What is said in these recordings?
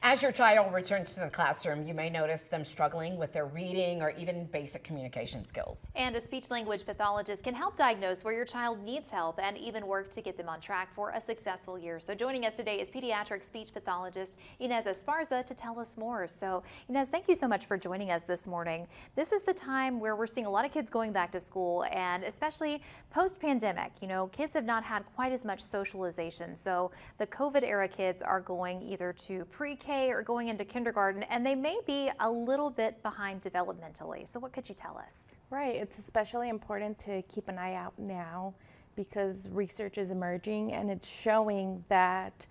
As your child returns to the classroom, you may notice them struggling with their reading or even basic communication skills. And a speech-language pathologist can help diagnose where your child needs help and even work to get them on track for a successful year. So joining us today is pediatric speech pathologist Inez Esparza to tell us more. So Inez, thank you so much for joining us this morning. This is the time where we're seeing a lot of kids going back to school, and especially post-pandemic, kids have not had quite as much socialization. So the COVID era kids are going either to pre-K or going into kindergarten, and they may be a little bit behind developmentally. So what could you tell us? Right, it's especially important to keep an eye out now because research is emerging and it's showing that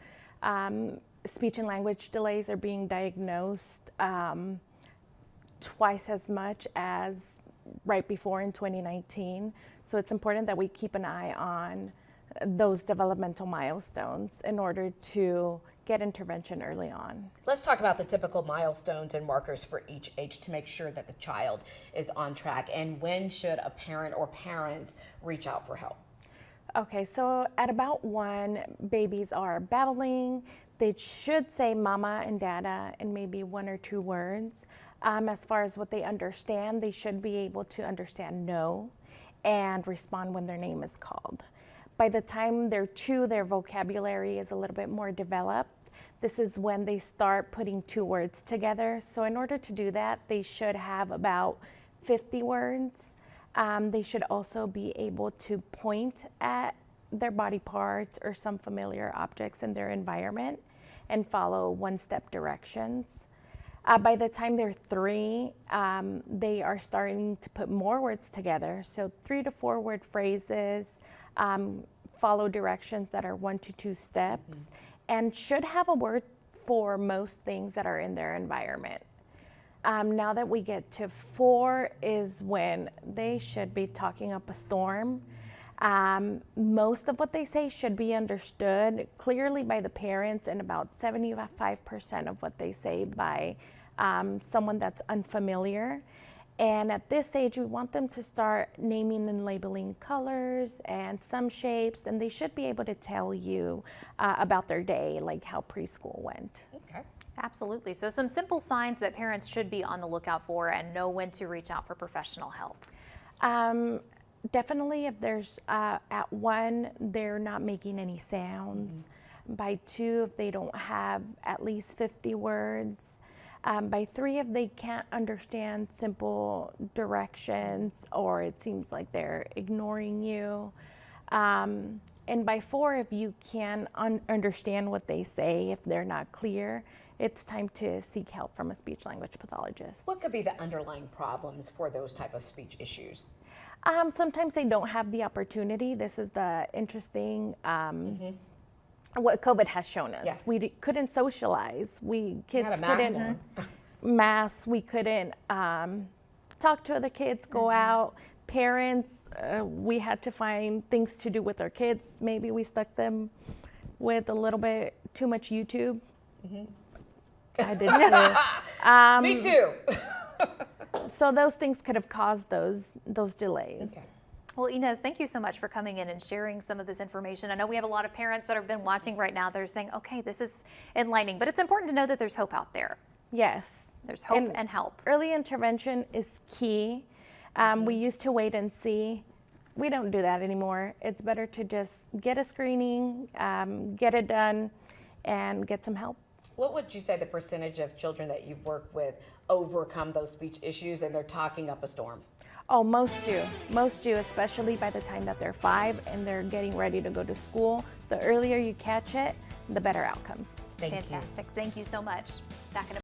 speech and language delays are being diagnosed twice as much as right before in 2019. So it's important that we keep an eye on those developmental milestones in order to get intervention early on. Let's talk about the typical milestones and markers for each age to make sure that the child is on track. And when should a parent or parents reach out for help? Okay, so at about 1, babies are babbling. They should say mama and dada and maybe 1 or 2 words. As far as what they understand, they should be able to understand no and respond when their name is called. By the time they're 2, their vocabulary is a little bit more developed. This is when they start putting 2 words together. So in order to do that, they should have about 50 words. They should also be able to point at their body parts or some familiar objects in their environment and follow one-step directions. By the time they're 3, they are starting to put more words together. So 3 to 4 word phrases, follow directions that are 1 to 2 steps, and should have a word for most things that are in their environment. Now that we get to 4 is when they should be talking up a storm. Most of what they say should be understood clearly by the parents, and about 75% of what they say by someone that's unfamiliar. And at this age, we want them to start naming and labeling colors and some shapes, and they should be able to tell you about their day, like how preschool went. Okay. Absolutely. So some simple signs that parents should be on the lookout for and know when to reach out for professional help. Definitely if there's, at 1, they're not making any sounds. By 2, if they don't have at least 50 words. By 3, if they can't understand simple directions or it seems like they're ignoring you. And by 4, if you can understand what they say, if they're not clear, it's time to seek help from a speech-language pathologist. What could be the underlying problems for those type of speech issues? Sometimes they don't have the opportunity. This is the interesting what COVID has shown us. Yes. We couldn't socialize. Kids Not a couldn't mask. We couldn't talk to other kids, go out. Parents, we had to find things to do with our kids. Maybe we stuck them with a little bit too much YouTube. I did too. Me too. So those things could have caused those delays. Okay. Well, Inez, thank you so much for coming in and sharing some of this information. I know we have a lot of parents that have been watching right now. They're saying, okay, this is enlightening, but it's important to know that there's hope out there. Yes. There's hope and help. Early intervention is key. We used to wait and see. We don't do that anymore. It's better to just get a screening, get it done, and get some help. What would you say the percentage of children that you've worked with overcome those speech issues and they're talking up a storm? Oh, most do. Most do, especially by the time that they're 5 and they're getting ready to go to school. The earlier you catch it, the better outcomes. Thank you. Fantastic. Thank you so much. Back in a